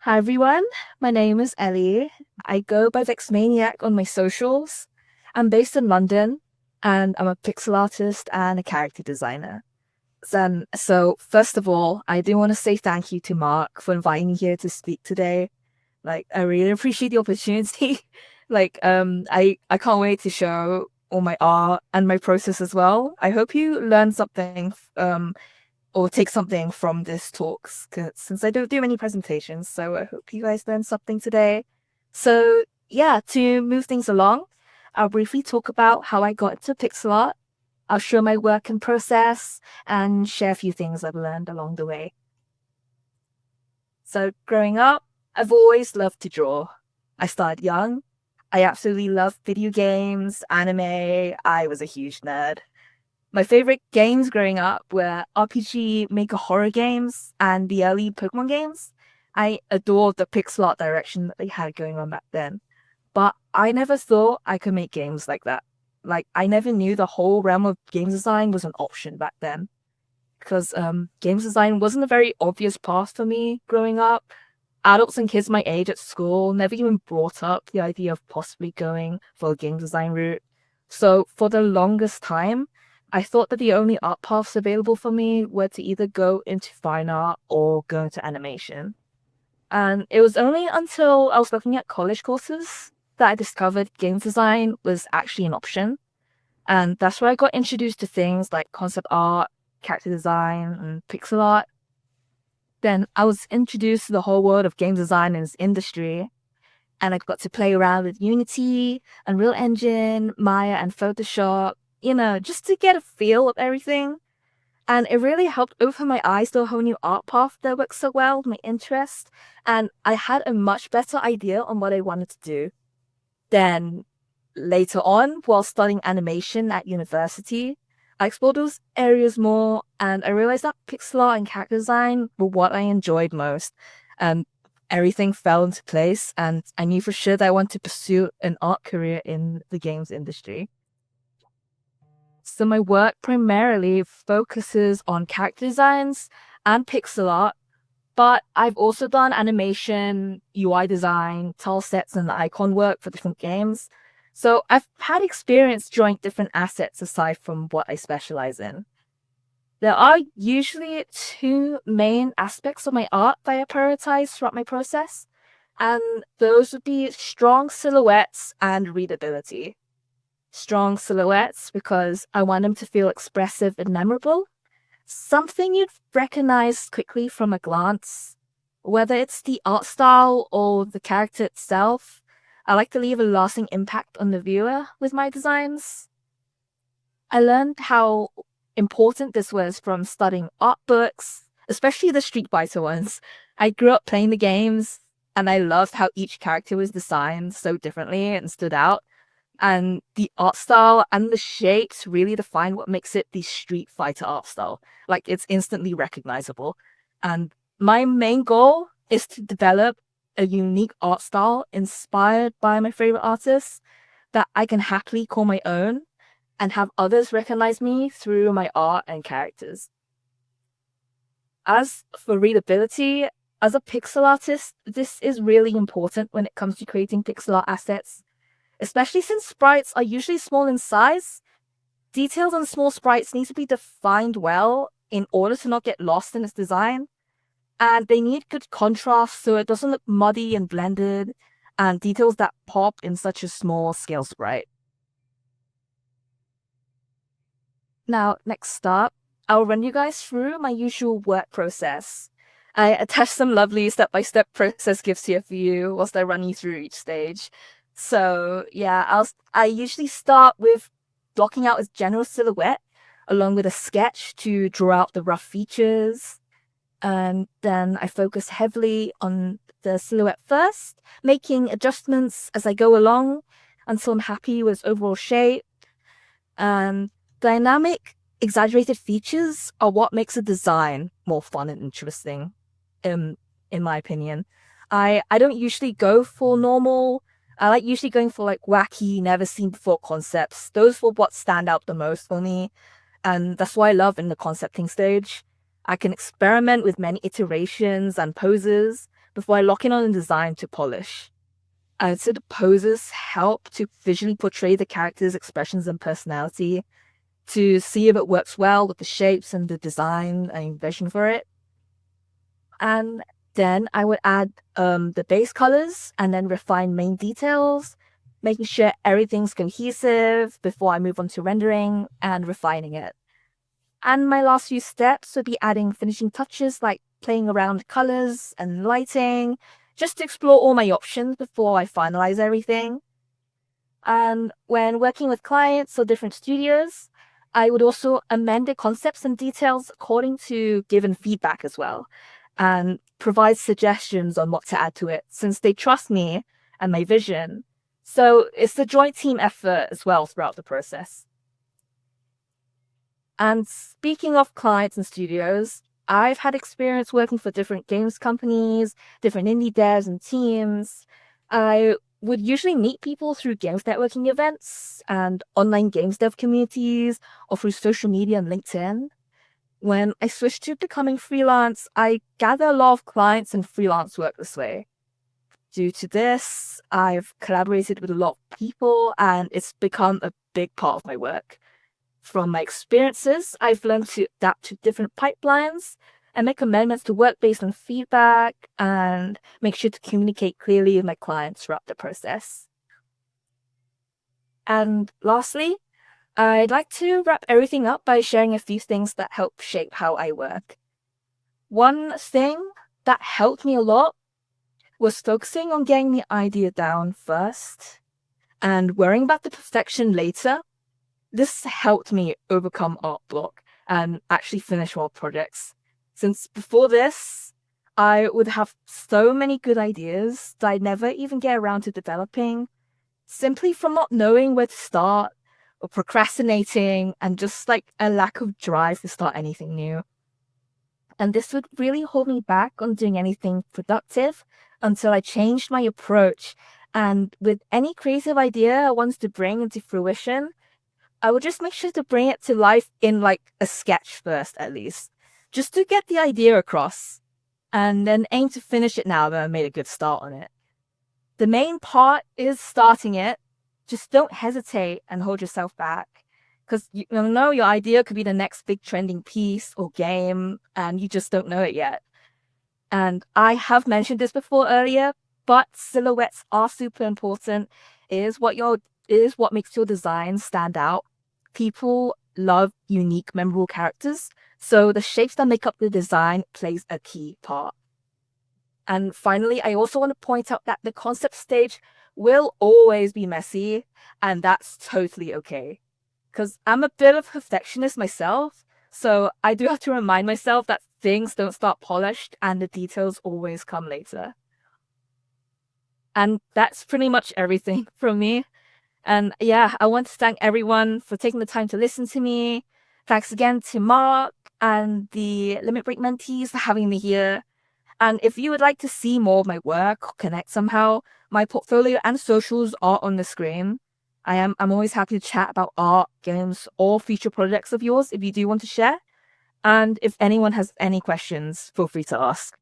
Hi everyone, my name is Ellie. I go by Vexmaniac on my socials. I'm based in London and I'm a pixel artist and a character designer. So first of all, I do want to say thank you to Mark for inviting me here to speak today. I really appreciate the opportunity. I can't wait to show all my art and my process as well. I hope you learn something or take something from this talks since I don't do many presentations, so I hope you guys learned something today. So yeah, to move things along, I'll briefly talk about how I got into pixel art. I'll show my work and process and share a few things I've learned along the way. So growing up, I've always loved to draw. I started young. I absolutely loved video games, anime. I was a huge nerd. My favorite games growing up were RPG Maker horror games and the early Pokemon games. I adored the pixel art direction that they had going on back then. But I never thought I could make games like that. I never knew the whole realm of games design was an option back then. Because games design wasn't a very obvious path for me growing up. Adults and kids my age at school never even brought up the idea of possibly going for a game design route. So for the longest time, I thought that the only art paths available for me were to either go into fine art or go into animation. And it was only until I was looking at college courses that I discovered game design was actually an option. And that's where I got introduced to things like concept art, character design, and pixel art. Then I was introduced to the whole world of game design and its industry, and I got to play around with Unity, Unreal Engine, Maya, and Photoshop, just to get a feel of everything. And it really helped open my eyes to a whole new art path that works so well with my interest, and I had a much better idea on what I wanted to do. Then later on, while studying animation at university, I explored those areas more and I realized that pixel art and character design were what I enjoyed most. And everything fell into place, and I knew for sure that I wanted to pursue an art career in the games industry. So my work primarily focuses on character designs and pixel art, but I've also done animation, UI design, tile sets, and icon work for different games. So I've had experience drawing different assets aside from what I specialize in. There are usually two main aspects of my art that I prioritize throughout my process, and those would be strong silhouettes and readability. Strong silhouettes because I want them to feel expressive and memorable, something you'd recognize quickly from a glance. Whether it's the art style or the character itself, I like to leave a lasting impact on the viewer with my designs. I learned how important this was from studying art books, especially the Street Fighter ones. I grew up playing the games, and I loved how each character was designed so differently and stood out. And the art style and the shapes really define what makes it the Street Fighter art style. It's instantly recognizable. And my main goal is to develop a unique art style inspired by my favorite artists that I can happily call my own and have others recognize me through my art and characters. As for readability, as a pixel artist, this is really important when it comes to creating pixel art assets, especially since sprites are usually small in size. Details on small sprites need to be defined well in order to not get lost in its design, and they need good contrast so it doesn't look muddy and blended, and details that pop in such a small scale sprite. Now, next up, I'll run you guys through my usual work process. I attached some lovely step-by-step process gifts here for you whilst I run you through each stage. So yeah, I usually start with blocking out a general silhouette along with a sketch to draw out the rough features. And then I focus heavily on the silhouette first, making adjustments as I go along until I'm happy with its overall shape. And dynamic, exaggerated features are what makes a design more fun and interesting, in my opinion. I don't usually go for normal. I like usually going for wacky, never seen before concepts. Those were what stand out the most for me, and that's why I love in the concepting stage. I can experiment with many iterations and poses before I lock in on the design to polish. So the poses help to visually portray the character's expressions and personality, to see if it works well with the shapes and the design I envision for it. And then I would add the base colors and then refine main details, making sure everything's cohesive before I move on to rendering and refining it. And my last few steps would be adding finishing touches like playing around with colors and lighting, just to explore all my options before I finalize everything. And when working with clients or different studios, I would also amend the concepts and details according to given feedback as well, and provide suggestions on what to add to it since they trust me and my vision. So it's a joint team effort as well throughout the process. And speaking of clients and studios, I've had experience working for different games companies, different indie devs and teams. I would usually meet people through games networking events and online games dev communities or through social media and LinkedIn. When I switched to becoming freelance, I gather a lot of clients and freelance work this way. Due to this, I've collaborated with a lot of people and it's become a big part of my work. From my experiences, I've learned to adapt to different pipelines and make amendments to work based on feedback and make sure to communicate clearly with my clients throughout the process. And lastly, I'd like to wrap everything up by sharing a few things that help shape how I work. One thing that helped me a lot was focusing on getting the idea down first and worrying about the perfection later. This helped me overcome art block and actually finish more projects. Since before this, I would have so many good ideas that I'd never even get around to developing, simply from not knowing where to start or procrastinating and just like a lack of drive to start anything new. And this would really hold me back on doing anything productive until I changed my approach. And with any creative idea I wanted to bring into fruition, I would just make sure to bring it to life in like a sketch first, at least, just to get the idea across, and then aim to finish it now that I made a good start on it. The main part is starting it. Just don't hesitate and hold yourself back, because you know your idea could be the next big trending piece or game, and you just don't know it yet. And I have mentioned this before earlier, but silhouettes are super important. It is what makes your design stand out. People love unique, memorable characters, so the shapes that make up the design plays a key part. And finally, I also want to point out that the concept stage will always be messy, and that's totally okay. Because I'm a bit of a perfectionist myself, so I do have to remind myself that things don't start polished and the details always come later. And that's pretty much everything from me. And yeah, I want to thank everyone for taking the time to listen to me. Thanks again to Mark and the Limit Break mentees for having me here. And if you would like to see more of my work or connect somehow, my portfolio and socials are on the screen. I'm always happy to chat about art, games, or future projects of yours if you do want to share. And if anyone has any questions, feel free to ask.